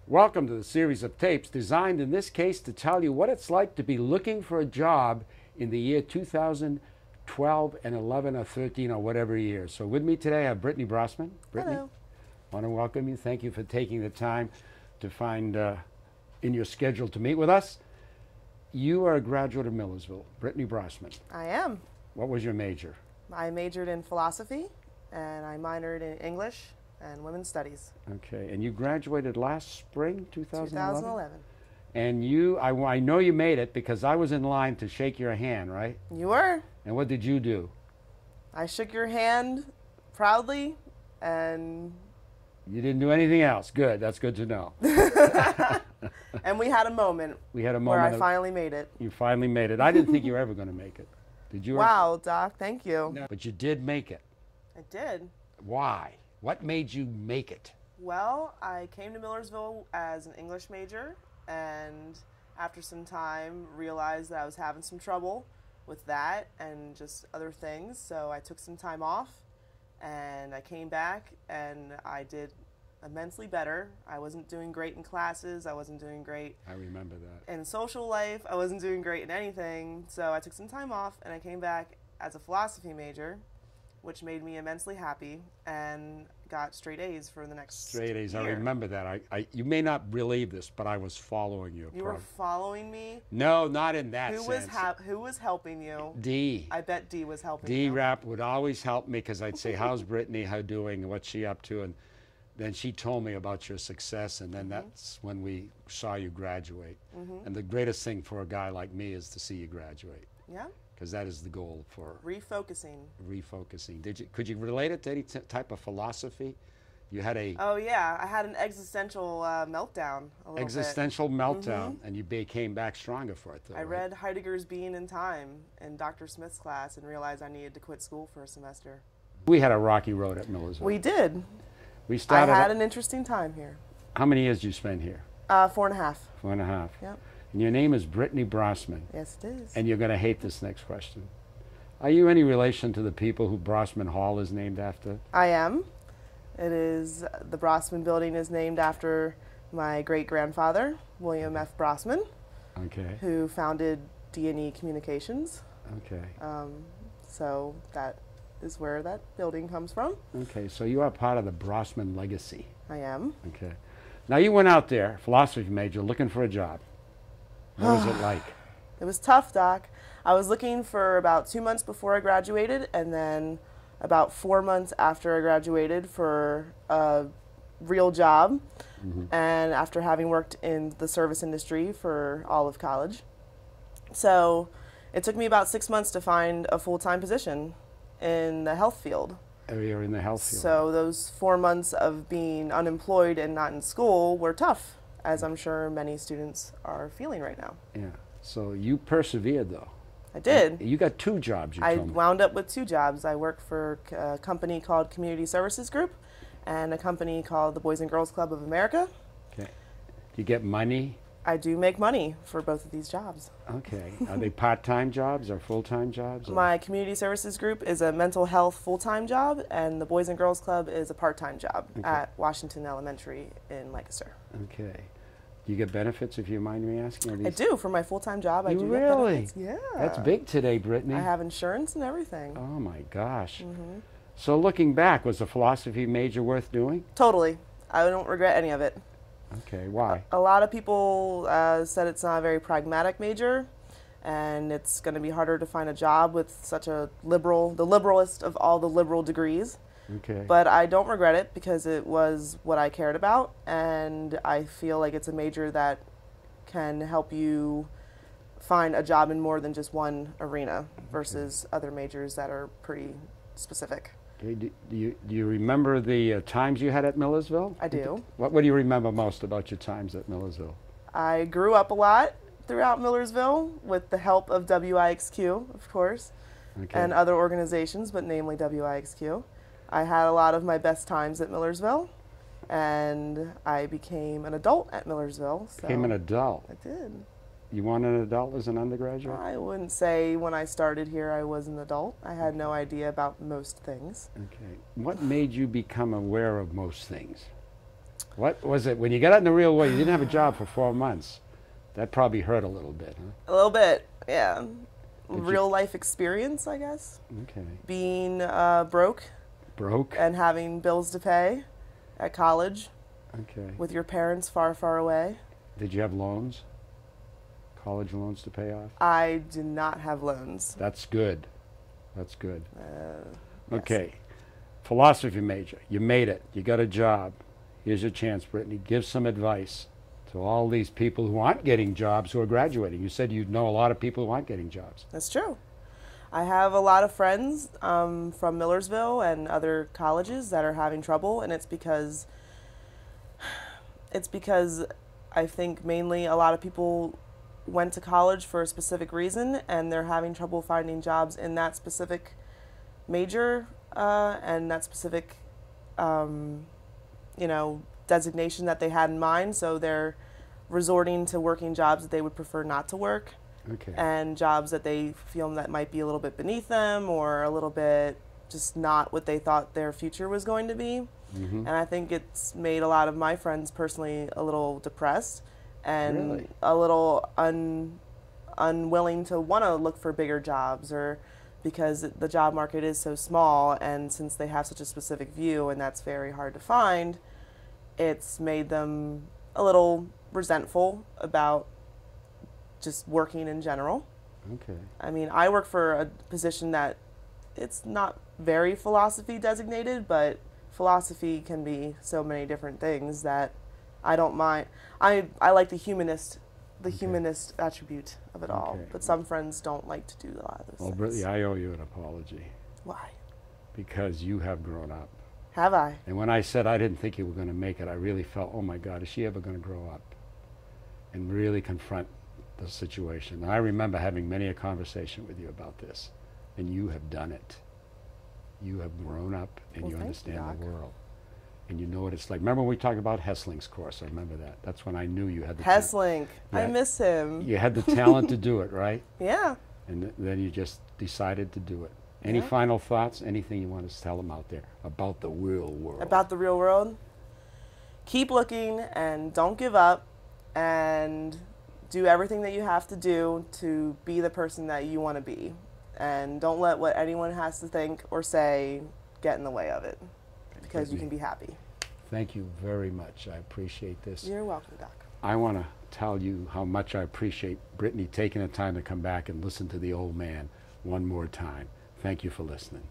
Welcome to the series of tapes designed in this case to tell you what it's like to be looking for a job in the year 2012 and 11 or 13 or whatever year. So with me today I have Brittany Brossman. Brittany, Hello. I want to welcome you. Thank you for taking the time to find in your schedule to meet with us. You are a graduate of Millersville, Brittany Brossman. I am. What was your major? I majored in philosophy and I minored in English and women's studies. Okay, and you graduated last spring, 2011? 2011. And I know you made it because I was in line to shake your hand, right? You were. And what did you do? I shook your hand proudly and... You didn't do anything else. Good, that's good to know. And we had a moment. We had a where moment. I finally made it. You finally made it. I didn't think you were ever going to make it. Did you? Wow, Doc, thank you. No. But you did make it. I did. Why? What made you make it? Well, I came to Millersville as an English major, and after some time realized that I was having some trouble with that and just other things, so I took some time off, and I came back, and I did immensely better. I wasn't doing great in classes, I wasn't doing great I remember that. in social life, I wasn't doing great in anything, so I took some time off, and I came back as a philosophy major, which made me immensely happy, and got straight A's for the next Straight A's, year. I remember that. You may not believe this, but I was following you. You were following me? No, not in that Who sense. who was helping you? Dee. I bet Dee was helping Dee you. Rap would always help me because I'd say, how's Brittany, how doing, and what's she up to? And then she told me about your success, and then that's when we saw you graduate. And the greatest thing for a guy like me is to see you graduate. Yeah. Because that is the goal for Refocusing. Refocusing. Could you relate it to any type of philosophy? You had a Oh yeah, I had an existential meltdown a little existential meltdown, and you came back stronger for it, though. I right? read Heidegger's Being and Time in Dr. Smith's class and realized I needed to quit school for a semester. We had a rocky road at Millersville. We did. We started. I had an interesting time here. How many years did you spend here? 4.5. 4.5. Yep. And your name is Brittany Brossman. Yes, it is. And you're going to hate this next question. Are you any relation to the people who Brossman Hall is named after? I am. It is, the Brossman building is named after my great-grandfather, William F. Brossman, Okay. who founded D&E Communications. Okay. So that is where that building comes from. Okay, so you are part of the Brossman legacy. I am. Okay. Now you went out there, philosophy major, looking for a job. What was it like? It was tough, Doc. I was looking for about 2 months before I graduated, and then about 4 months after I graduated for a real job, and after having worked in the service industry for all of college. So it took me about 6 months to find a full-time position in the health field. Oh, you're in the health field. So those 4 months of being unemployed and not in school were tough, as I'm sure many students are feeling right now. Yeah. So you persevered, though. I did. You got 2 jobs, you I told me. wound up with 2 jobs. I work for a company called Community Services Group and a company called the Boys and Girls Club of America. Okay. Do you get money? I do make money for both of these jobs. Okay. Are they part-time jobs or full-time jobs? Or? My Community Services Group is a mental health full-time job, and the Boys and Girls Club is a part-time job at Washington Elementary in Lancaster. Okay. Do you get benefits, if you mind me asking? I do. For my full-time job, I do get really? benefits. Yeah. That's big today, Brittany. I have insurance and everything. Oh, my gosh. So looking back, was the philosophy major worth doing? Totally. I don't regret any of it. Okay, why? A lot of people said it's not a very pragmatic major, and it's going to be harder to find a job with such a the liberalist of all the liberal degrees. Okay. But I don't regret it because it was what I cared about, and I feel like it's a major that can help you find a job in more than just one arena versus other majors that are pretty specific. Okay. Do you remember the times you had at Millersville? I do. What do you remember most about your times at Millersville? I grew up a lot throughout Millersville with the help of WIXQ, of course, and other organizations, but namely WIXQ. I had a lot of my best times at Millersville, and I became an adult at Millersville. So Became an adult? I did. You weren't an adult as an undergraduate? I wouldn't say when I started here I was an adult. I had no idea about most things. Okay. What made you become aware of most things? What was it? When you got out in the real world, you didn't have a job for 4 months. That probably hurt a little bit, huh? A little bit, yeah. Real life experience, I guess. Okay. Being broke. Broke? And having bills to pay at college. Okay. With your parents far, far away. Did you have loans? College loans to pay off? I did not have loans. That's good. That's good. Yes. Okay. Philosophy major. You made it. You got a job. Here's your chance, Brittany. Give some advice to all these people who aren't getting jobs who are graduating. You said you know a lot of people who aren't getting jobs. That's true. I have a lot of friends from Millersville and other colleges that are having trouble, and it's because I think mainly a lot of people went to college for a specific reason, and they're having trouble finding jobs in that specific major and that specific, designation that they had in mind. So they're resorting to working jobs that they would prefer not to work. Okay. And jobs that they feel that might be a little bit beneath them or a little bit just not what they thought their future was going to be. Mm-hmm. And I think it's made a lot of my friends personally a little depressed and Really? a little unwilling to want to look for bigger jobs, or because the job market is so small, and since they have such a specific view and that's very hard to find, it's made them a little resentful about just working in general. Okay. I mean, I work for a position that it's not very philosophy designated, but philosophy can be so many different things that I don't mind. I like the humanist attribute of it all, Okay. but some friends don't like to do a lot of those Well, things. Brittany, I owe you an apology Why? because you have grown up. Have I? And when I said I didn't think you were going to make it, I really felt, oh my God, is she ever going to grow up and really confront the situation? And I remember having many a conversation with you about this, and you have done it. You have grown up, and Well, you thank you, understand Doc. the world. And you know what it's like. Remember when we talked about Hessling's course? I remember that. That's when I knew you had the Hessling. Yeah. I miss him. You had the talent to do it, right? Yeah. And then you just decided to do it. Any Yeah. final thoughts? Anything you want to tell them out there about the real world? About the real world? Keep looking and don't give up, and do everything that you have to do to be the person that you want to be. And don't let what anyone has to think or say get in the way of it, because you can be happy. Thank you very much. I appreciate this. You're welcome, Doc. I want to tell you how much I appreciate Brittany taking the time to come back and listen to the old man one more time. Thank you for listening.